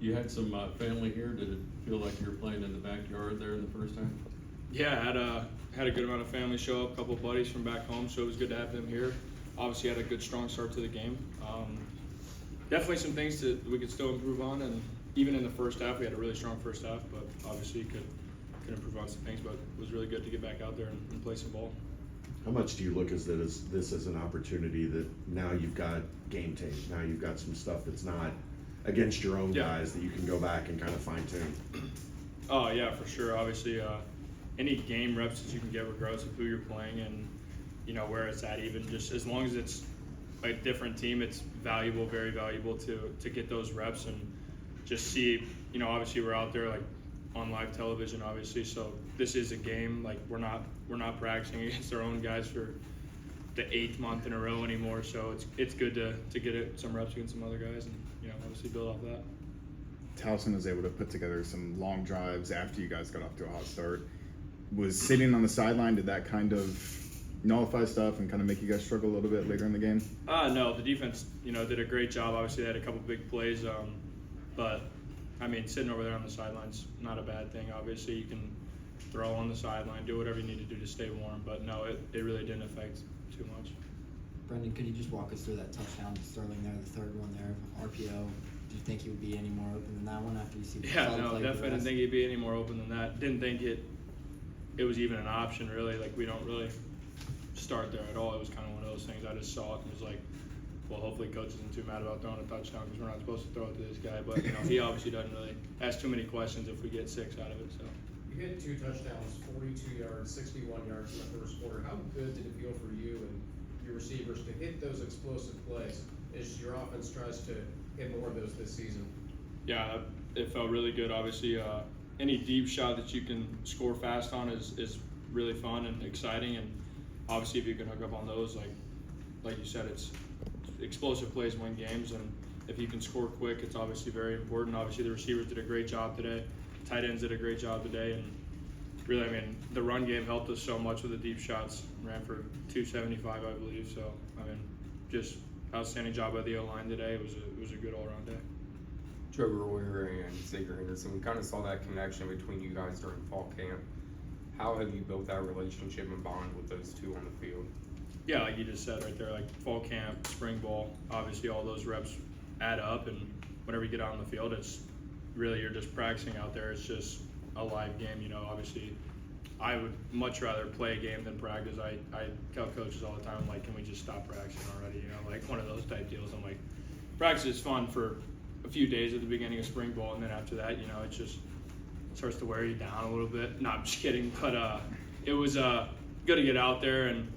You had some family here. Did it feel like you were playing in the backyard there in the first time? Yeah, had a good amount of family show up, a couple of buddies from back home, so it was good to have them here. Obviously had a good strong start to the game. Definitely some things that we could still improve on, and even in the first half, we had a really strong first half, but obviously could improve on some things, but it was really good to get back out there and play some ball. How much do you look at this as an opportunity that now you've got game tape, now you've got some stuff that's not against your own guys that you can go back and kind of fine tune? Oh yeah, for sure. Obviously, any game reps that you can get, regardless of who you're playing and where it's at, even just as long as it's a different team, it's valuable, very valuable to get those reps and just see. Obviously we're out there like on live television, obviously, so this is a game. Like we're not practicing against our own guys for the 8th month in a row anymore. So it's good to get some reps against some other guys and obviously build off that. Towson was able to put together some long drives after you guys got off to a hot start. Was sitting on the sideline, did that kind of nullify stuff and kind of make you guys struggle a little bit later in the game? No, the defense, did a great job. Obviously, they had a couple big plays, but I mean, sitting over there on the sideline's not a bad thing. Obviously, you can throw on the sideline, do whatever you need to do to stay warm, but no, it really didn't affect too much. Brendan, could you just walk us through that touchdown to Sterling there, the third one there, RPO? Do you think he would be any more open than that one after you see the Yeah, solid no, play definitely didn't think he'd be any more open than that. Didn't think it was even an option, really. Like, we don't really start there at all. It was kind of one of those things. I just saw it and was like, well, hopefully coach isn't too mad about throwing a touchdown because we're not supposed to throw it to this guy. But, he obviously doesn't really ask too many questions if we get 6 out of it. So. You hit 2 touchdowns, 42 yards, 61 yards in the first quarter. How good did it feel for you and your receivers to hit those explosive plays as your offense tries to hit more of those this season? Yeah, it felt really good. Obviously, any deep shot that you can score fast on is really fun and exciting. And obviously, if you can hook up on those, like you said, it's explosive plays win games. And if you can score quick, it's obviously very important. Obviously, the receivers did a great job today. Tight ends did a great job today. And really, I mean, the run game helped us so much with the deep shots. Ran for 275, I believe. So, I mean, just outstanding job by the O-line today. It was a good all-around day. Trevor Royer and Xavier Henderson, we kind of saw that connection between you guys during fall camp. How have you built that relationship and bond with those two on the field? Yeah, like you just said right there, like fall camp, spring ball, obviously all those reps add up, and whenever you get out on the field, it's really, you're just practicing out there. It's just a live game, obviously. I would much rather play a game than practice. I tell coaches all the time, I'm like, can we just stop practicing already? Like one of those type deals. I'm like, practice is fun for a few days at the beginning of spring ball, and then after that, it just starts to wear you down a little bit. No, I'm just kidding, but it was good to get out there and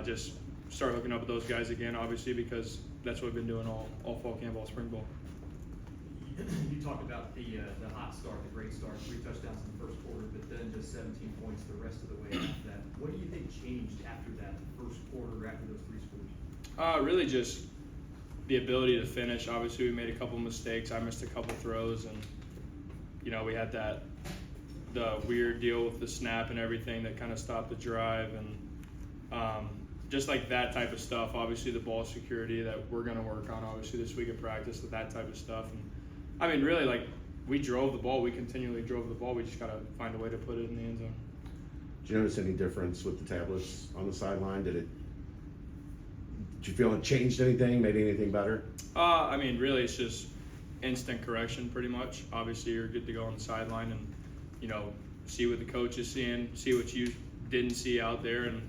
just start hooking up with those guys again, obviously, because that's what we've been doing all fall camp, all spring ball. You talked about the hot start, the great start, 3 touchdowns in the first quarter, but then just 17 points the rest of the way after that. What do you think changed after that first quarter, after those 3 scores? Really just the ability to finish. Obviously, we made a couple mistakes. I missed a couple throws, and we had the weird deal with the snap and everything that kind of stopped the drive, and just like that type of stuff. Obviously, the ball security that we're going to work on. Obviously, this week at practice, that type of stuff. And I mean, really, like we drove the ball. We continually drove the ball. We just got to find a way to put it in the end zone. Did you notice any difference with the tablets on the sideline? Did you feel it changed anything, made anything better? I mean, really, it's just instant correction, pretty much. Obviously, you're good to go on the sideline and, see what the coach is seeing, see what you didn't see out there, and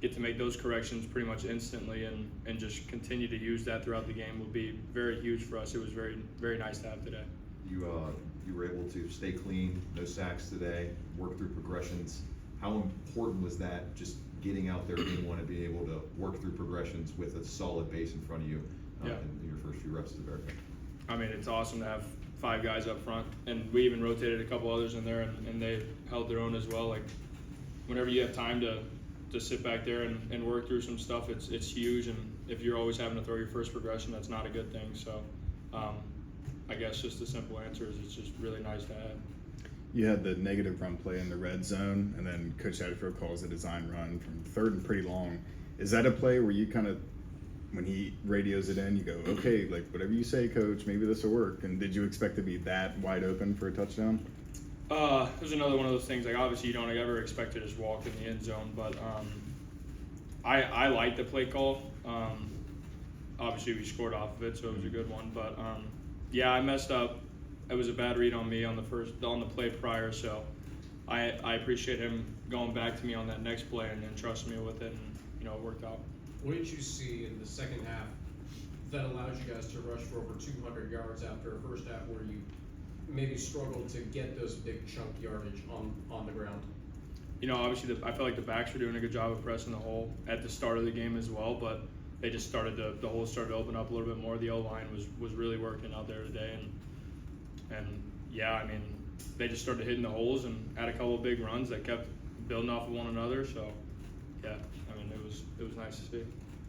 get to make those corrections pretty much instantly, and just continue to use that throughout the game will be very huge for us. It was very, very nice to have today. You were able to stay clean, no sacks today, work through progressions. How important was that, just getting out there game one and being able to work through progressions with a solid base in front of you in your first few reps at the Bearcat? I mean, it's awesome to have 5 guys up front, and we even rotated a couple others in there, and they held their own as well. Like, whenever you have time to sit back there and work through some stuff, it's huge, and if you're always having to throw your first progression, that's not a good thing. So I guess just the simple answer is it's just really nice to have. You had the negative run play in the red zone, and then Coach Satterfield calls a design run from 3rd and pretty long. Is that a play where you kind of when he radios it in, you go, okay, like whatever you say, coach, maybe this will work. And did you expect to be that wide open for a touchdown? There's another one of those things, like obviously you don't ever expect to just walk in the end zone, but I like the play call. Obviously we scored off of it, so it was a good one, but yeah, I messed up. It was a bad read on me on the play prior, so I appreciate him going back to me on that next play and then trusting me with it, and it worked out. What did you see in the second half that allowed you guys to rush for over 200 yards after a first half where you maybe struggled to get those big chunk yardage on the ground? Obviously I felt like the backs were doing a good job of pressing the hole at the start of the game as well, but they just the hole started to open up a little bit more. The O-line was really working out there today, and yeah, I mean, they just started hitting the holes and had a couple of big runs that kept building off of one another, so yeah, I mean, it was nice to see.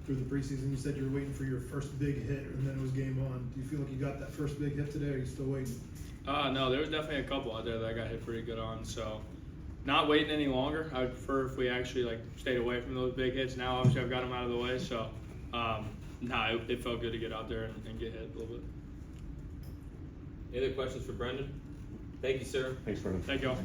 Through the preseason, you said you were waiting for your first big hit, and then it was game on. Do you feel like you got that first big hit today, or are you still waiting? No, there was definitely a couple out there that I got hit pretty good on, so not waiting any longer. I would prefer if we actually stayed away from those big hits. Now obviously I've got them out of the way, so it felt good to get out there and get hit a little bit. Any other questions for Brendan? Thank you, sir. Thanks, Brendan. Thank y'all.